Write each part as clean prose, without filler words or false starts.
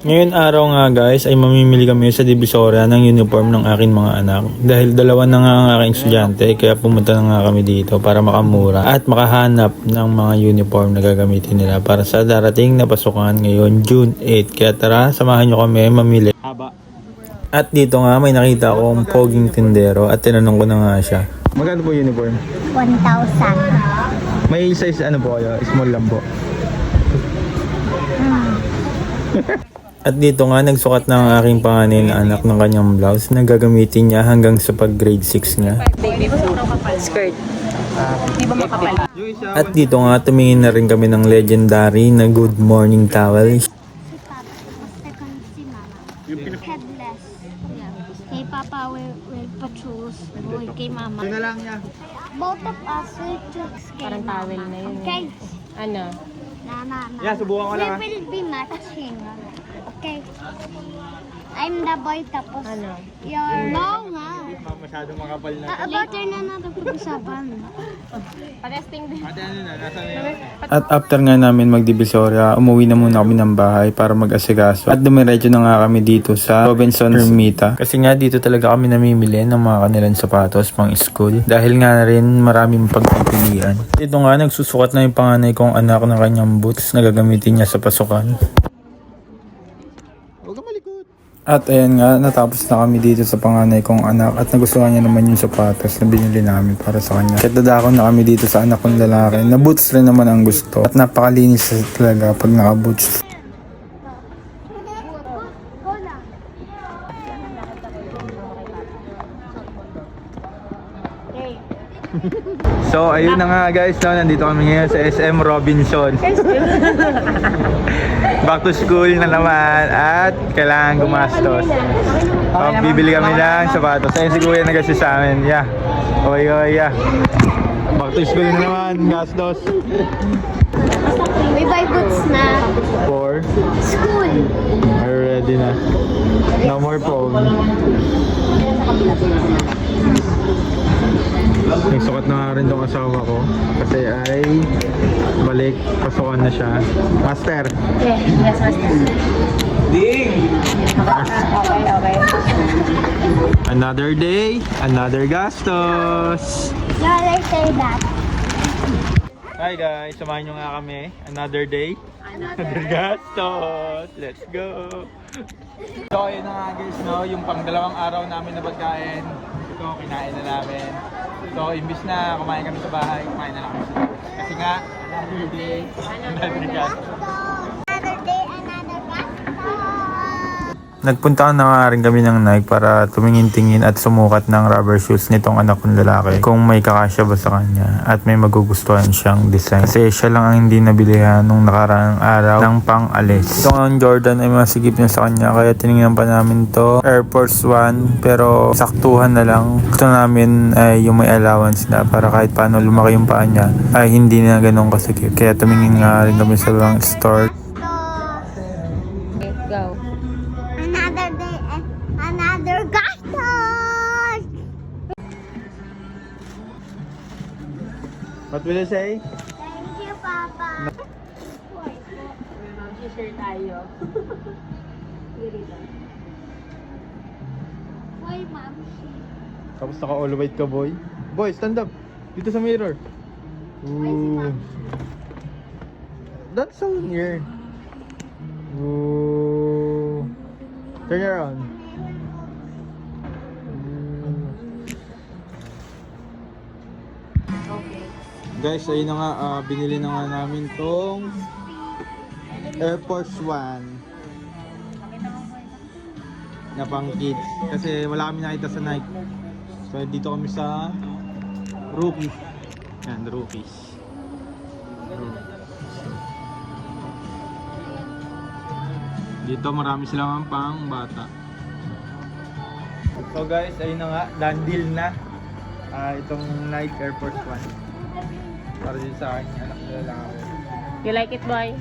Ngayon araw nga guys ay mamimili kami sa Divisoria ng uniform ng aking mga anak. Dahil dalawa na nga ang aking estudyante kaya pumunta na nga kami dito para makamura at makahanap ng mga uniform na gagamitin nila para sa darating na pasukan ngayon June 8. Kaya tara, samahan nyo kami mamili. At dito nga may nakita akong poging tindero at tinanong ko na nga siya. Magkano po uniform? 1,000. May size ano po kayo? Small lang po. At dito nga nagsukat na ang aking panganay na anak ng kanyang blouse na gagamitin niya hanggang sa pag grade 6 niya. Skirt. Di ba makapal? At dito nga tumingin na rin kami ng legendary na good morning towel. Si Papa, second si Mama. Headless. Kay Papa will patrols. Kay Mama. Yun na lang niya. Both of us will choose kay Parang Mama. towel na yun. Okay. Ano? Na. Yeah, subukan ko lang, We will be matching. Okay. I'm the boy tapos Ano? you're... No nga. Masyadong makapal na. Later na natin pag-usapan. Pa-testing din. At after nga namin magdivisoria, umuwi na muna kami ng bahay para mag-asikaso. At dumiretso na nga kami dito sa Robinson Ermita. Kasi nga dito talaga kami namimili ng mga kanilang sapatos pang school. Dahil nga rin maraming pagpipilian. Dito nga nagsusukat na yung panganay kong anak ng kanyang boots na gagamitin niya sa pasukan. At ayan nga, natapos na kami dito sa panganay kong anak at nagustuhan niya naman yung sapatos na binili namin para sa kanya. Kahit dadako na kami dito sa anak kong lalaki na boots rin naman ang gusto at napakalinis talaga pag naka-boots. So ayun na nga guys, no, nandito kami ngayon sa SM Robinson. Back to school na naman at kailangan gumastos. Bibili kami ng sapatos. Ayun si Kuya nag-assist sa amin. Yeah. Oy, yeah. Back to school na naman, gastos. We buy boots na. For School. ready na. No more phone. Nagsukat na nga rin tong asawa ko kasi ay balik, pasukan na siya. Master! Yes, master. Ding! Okay. Another day, another gastos! No, let's say that. Hi guys, samahan nyo nga kami. Another day, another gastos! Let's go! So ayun na nga guys, no, yung pang dalawang araw namin na pagkain. Ito, kinain na namin. So, imbis na kumain kami sa bahay, kumain na lang kami sa labas. Kasi nga, another day, another gastos. Another day, another gastos. Nagpunta na nga rin kami ng Nike para tumingin-tingin at sumukat ng rubber shoes nitong anak kong lalaki kung may kakasya ba sa kanya at may magugustuhan siyang design. Kasi siya lang ang hindi nabilihan nung nakaraang araw ng pang-alis. Itong Jordan ay masigip niya sa kanya kaya tinignan pa namin to Air Force 1 pero saktuhan na lang. Gusto namin ay yung may allowance na para kahit paano lumaki yung paa niya ay hindi na ganun kasigip. Kaya tumingin nga rin kami sa ibang store. Okay, go. Another day, another gastos. What will you say? Thank you, Papa. T-shirt tayo. Why, Mom? Tapos naka all white ka, boy. Boy, stand up. Dito sa mirror. Ooh. That's so weird. Ooh. Turn around. Okay. Guys, ayun na nga, binili na nga namin tong Air Force 1 na pang kids. Kasi wala kami nakita sa Nike. So dito kami sa Rookies. Yan, Rookies. Dito marami silang pang bata. So guys, ayun na nga, done deal na. Itong Nike Air Force 1. Para din sa akin, anak nila lang ako. You like it, boy?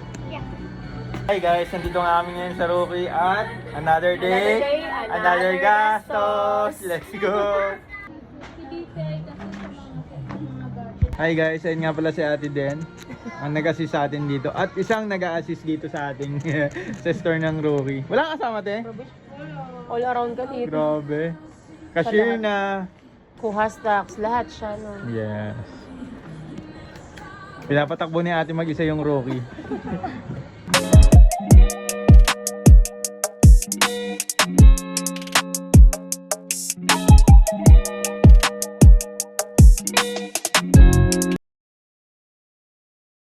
Hi guys, nandito nga kami ngayon sa Rookie at another day, another gastos. Let's go! Hi guys, ayun nga pala si Ate Den. ang nag-assist sa atin dito. At isang nag-assist dito sa ating sa store ng Rocky. Wala kasama, te? All around ka dito. Grabe. Cashier na. Kuha stocks, lahat siya. No? Yes. Pinapatakbo ni ate mag-isa yung Rocky.